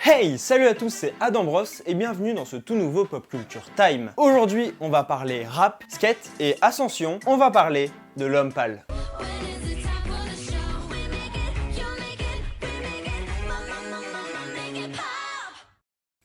Hey, salut à tous, c'est Adam Bros et bienvenue dans ce tout nouveau Pop Culture Time. Aujourd'hui, on va parler rap, skate et ascension. On va parler de l'homme pâle.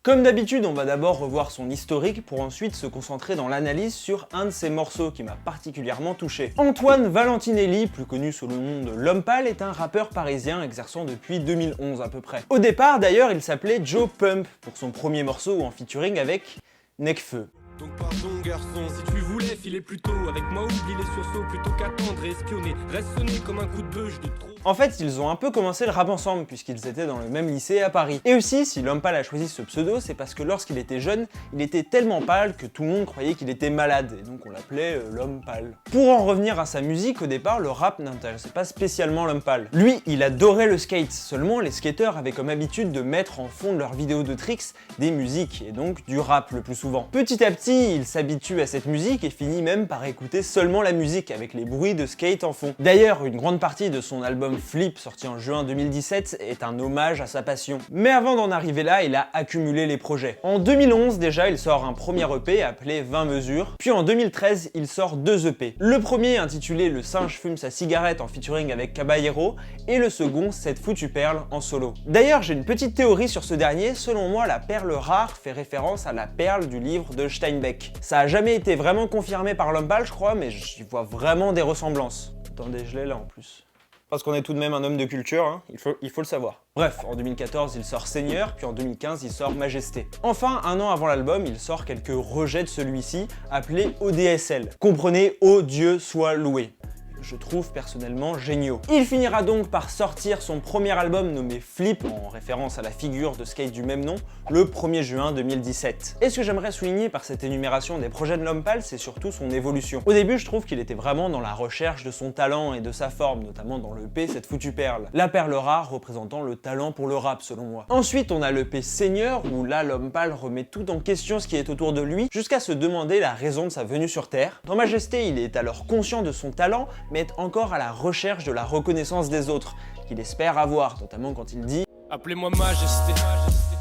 Comme d'habitude, on va d'abord revoir son historique pour ensuite se concentrer dans l'analyse sur un de ses morceaux qui m'a particulièrement touché. Antoine Valentinelli, plus connu sous le nom de l'homme pâle, est un rappeur parisien exerçant depuis 2011 à peu près. Au départ d'ailleurs, il s'appelait Joe Pump pour son premier morceau en featuring avec Nekfeu. Donc pardon garçon, si tu voulais filer plus tôt avec moi, oublie les sursauts plutôt qu'attendre et espionner. Reste sonné comme un coup de bûche de trop. En fait, ils ont un peu commencé le rap ensemble puisqu'ils étaient dans le même lycée à Paris. Et aussi, si l'homme pâle a choisi ce pseudo, c'est parce que lorsqu'il était jeune, il était tellement pâle que tout le monde croyait qu'il était malade, et donc on l'appelait l'homme pâle. Pour en revenir à sa musique, au départ, le rap n'intéressait pas spécialement l'homme pâle. Lui, il adorait le skate, seulement les skateurs avaient comme habitude de mettre en fond de leurs vidéos de tricks des musiques, et donc du rap le plus souvent. Petit à petit, il s'habitue à cette musique et finit même par écouter seulement la musique avec les bruits de skate en fond. D'ailleurs, une grande partie de son album Flip, sorti en juin 2017, est un hommage à sa passion. Mais avant d'en arriver là, il a accumulé les projets. En 2011 déjà, il sort un premier EP appelé 20 mesures, puis en 2013, il sort deux EP. Le premier intitulé Le singe fume sa cigarette en featuring avec Caballero, et le second, Cette foutue perle en solo. D'ailleurs, j'ai une petite théorie sur ce dernier, selon moi la perle rare fait référence à la perle du livre de Steinbeck. Ça a jamais été vraiment confirmé par l'homme pâle, je crois, mais j'y vois vraiment des ressemblances. Attendez, je l'ai là en plus. Parce qu'on est tout de même un homme de culture, hein, il faut le savoir. Bref, en 2014, il sort Seigneur, puis en 2015, il sort Majesté. Enfin, un an avant l'album, il sort quelques rejets de celui-ci, appelés ODSL. Comprenez, Oh Dieu soit loué. Je trouve personnellement géniaux. Il finira donc par sortir son premier album nommé Flip, en référence à la figure de skate du même nom, le 1er juin 2017. Et ce que j'aimerais souligner par cette énumération des projets de l'homme pâle, c'est surtout son évolution. Au début, je trouve qu'il était vraiment dans la recherche de son talent et de sa forme, notamment dans l'EP Cette foutue perle. La perle rare représentant le talent pour le rap, selon moi. Ensuite, on a l'EP Seigneur, où là, l'homme pâle remet tout en question ce qui est autour de lui, jusqu'à se demander la raison de sa venue sur Terre. Dans Majesté, il est alors conscient de son talent, mais est encore à la recherche de la reconnaissance des autres, qu'il espère avoir, notamment quand il dit « Appelez-moi Majesté ».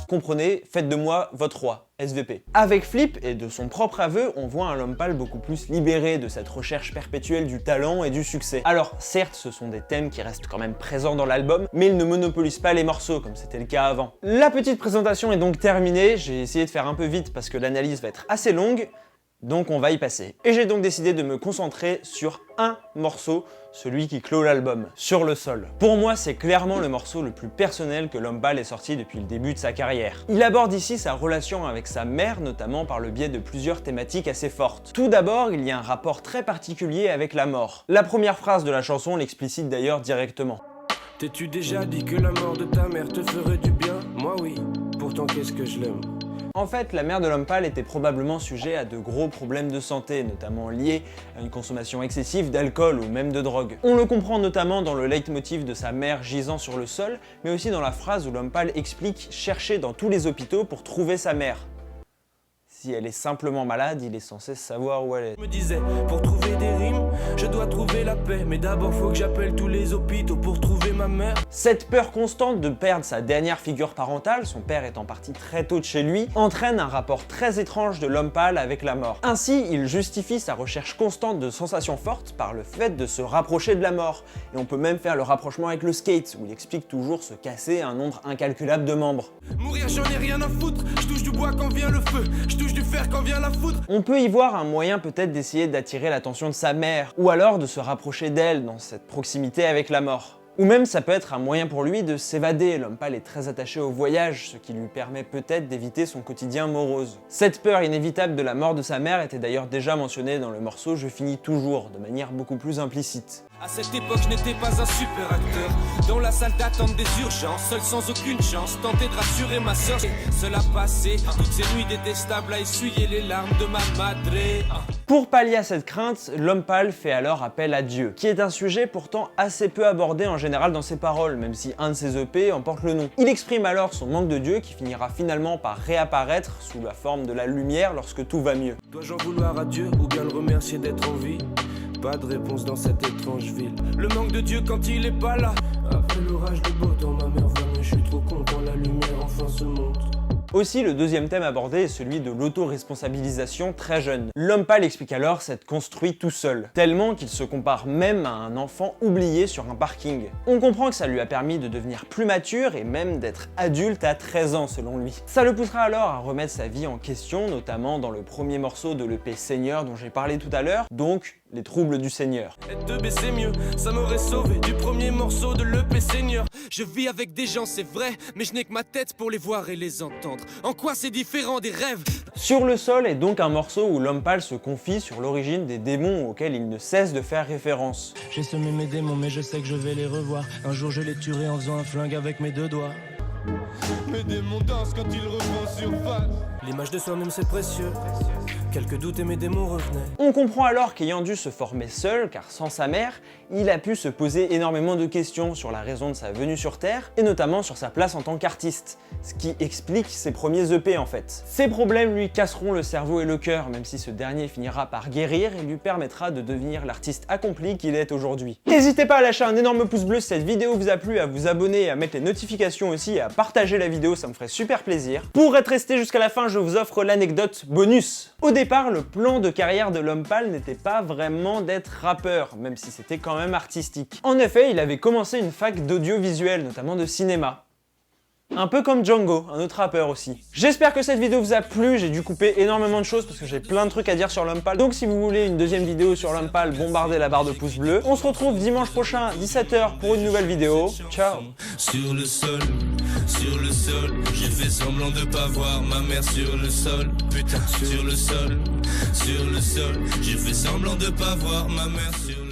Comprenez, faites de moi votre roi, SVP. Avec Flip, et de son propre aveu, on voit un l'homme pâle beaucoup plus libéré de cette recherche perpétuelle du talent et du succès. Alors, certes, ce sont des thèmes qui restent quand même présents dans l'album, mais ils ne monopolisent pas les morceaux, comme c'était le cas avant. La petite présentation est donc terminée, j'ai essayé de faire un peu vite parce que l'analyse va être assez longue, donc on va y passer. Et j'ai donc décidé de me concentrer sur un morceau, celui qui clôt l'album, Sur le sol. Pour moi, c'est clairement le morceau le plus personnel que l'homme pâle ait sorti depuis le début de sa carrière. Il aborde ici sa relation avec sa mère, notamment par le biais de plusieurs thématiques assez fortes. Tout d'abord, il y a un rapport très particulier avec la mort. La première phrase de la chanson l'explicite d'ailleurs directement. T'es-tu déjà dit que la mort de ta mère te ferait du bien? Moi oui, pourtant qu'est-ce que je l'aime. En fait, la mère de l'homme pâle était probablement sujet à de gros problèmes de santé, notamment liés à une consommation excessive d'alcool ou même de drogue. On le comprend notamment dans le leitmotiv de sa mère gisant sur le sol, mais aussi dans la phrase où l'homme pâle explique chercher dans tous les hôpitaux pour trouver sa mère. Si elle est simplement malade, il est censé savoir où elle est. Je me disais, pour trouver des rimes, je dois trouver la paix, mais d'abord faut que j'appelle tous les hôpitaux pour trouver ma mère. Cette peur constante de perdre sa dernière figure parentale, son père étant parti très tôt de chez lui, entraîne un rapport très étrange de l'homme pâle avec la mort. Ainsi, il justifie sa recherche constante de sensations fortes par le fait de se rapprocher de la mort. Et on peut même faire le rapprochement avec le skate, où il explique toujours se casser un nombre incalculable de membres. Mourir j'en ai rien à foutre, je touche du bois quand vient le feu, je touche du fer quand vient la foudre. On peut y voir un moyen peut-être d'essayer d'attirer l'attention de sa mère, ou alors de se rapprocher d'elle dans cette proximité avec la mort. Ou même ça peut être un moyen pour lui de s'évader, l'homme pâle est très attaché au voyage, ce qui lui permet peut-être d'éviter son quotidien morose. Cette peur inévitable de la mort de sa mère était d'ailleurs déjà mentionnée dans le morceau Je finis toujours, de manière beaucoup plus implicite. À cette époque, je n'étais pas un super acteur. Dans la salle d'attente des urgences, seul sans aucune chance, tenter de rassurer ma sœur. Seul à passer toutes ces nuits détestables à essuyer les larmes de ma madre. Pour pallier à cette crainte, l'homme pâle fait alors appel à Dieu, qui est un sujet pourtant assez peu abordé en général dans ses paroles, même si un de ses EP en porte le nom. Il exprime alors son manque de Dieu qui finira finalement par réapparaître sous la forme de la lumière lorsque tout va mieux. Dois-je en vouloir à Dieu ou bien le remercier d'être en vie? Pas de réponse dans cette étrange ville. Le manque de Dieu quand il est pas là. Après l'orage de beau temps, ma mère va mieux, je suis trop content, la lumière en enfants se montrent. Aussi, le deuxième thème abordé est celui de l'autoresponsabilisation très jeune. L'homme pâle explique alors s'être construit tout seul, tellement qu'il se compare même à un enfant oublié sur un parking. On comprend que ça lui a permis de devenir plus mature et même d'être adulte à 13 ans selon lui. Ça le poussera alors à remettre sa vie en question, notamment dans le premier morceau de l'EP Seigneur dont j'ai parlé tout à l'heure, donc les troubles du Seigneur. Être de baisser mieux, ça m'aurait sauvé du premier morceau de l'EP Seigneur. Je vis avec des gens, c'est vrai, mais je n'ai que ma tête pour les voir et les entendre. En quoi c'est différent des rêves? Sur le sol est donc un morceau où l'homme pâle se confie sur l'origine des démons auxquels il ne cesse de faire référence. J'ai semé mes démons, mais je sais que je vais les revoir. Un jour je les tuerai en faisant un flingue avec mes deux doigts. Mes démons dansent quand ils refont surface. L'image de soi-même c'est précieux. Quelques doutes et mes démons revenaient. On comprend alors qu'ayant dû se former seul, car sans sa mère, il a pu se poser énormément de questions sur la raison de sa venue sur Terre, et notamment sur sa place en tant qu'artiste, ce qui explique ses premiers EP en fait. Ces problèmes lui casseront le cerveau et le cœur, même si ce dernier finira par guérir et lui permettra de devenir l'artiste accompli qu'il est aujourd'hui. N'hésitez pas à lâcher un énorme pouce bleu si cette vidéo vous a plu, à vous abonner, à mettre les notifications aussi, et à partager la vidéo, ça me ferait super plaisir. Pour être resté jusqu'à la fin, je vous offre l'anecdote bonus. Au départ, le plan de carrière de l'homme pâle n'était pas vraiment d'être rappeur, même si c'était quand même artistique. En effet, il avait commencé une fac d'audiovisuel, notamment de cinéma. Un peu comme Django, un autre rappeur aussi. J'espère que cette vidéo vous a plu, j'ai dû couper énormément de choses parce que j'ai plein de trucs à dire sur l'homme pâle. Donc si vous voulez une deuxième vidéo sur l'homme pâle, bombardez la barre de pouces bleus. On se retrouve dimanche prochain, 17 h pour une nouvelle vidéo. Ciao. Sur le sol, j'ai fait semblant de pas voir ma mère sur le sol. Putain, sur le sol, j'ai fait semblant de pas voir ma mère sur le sol.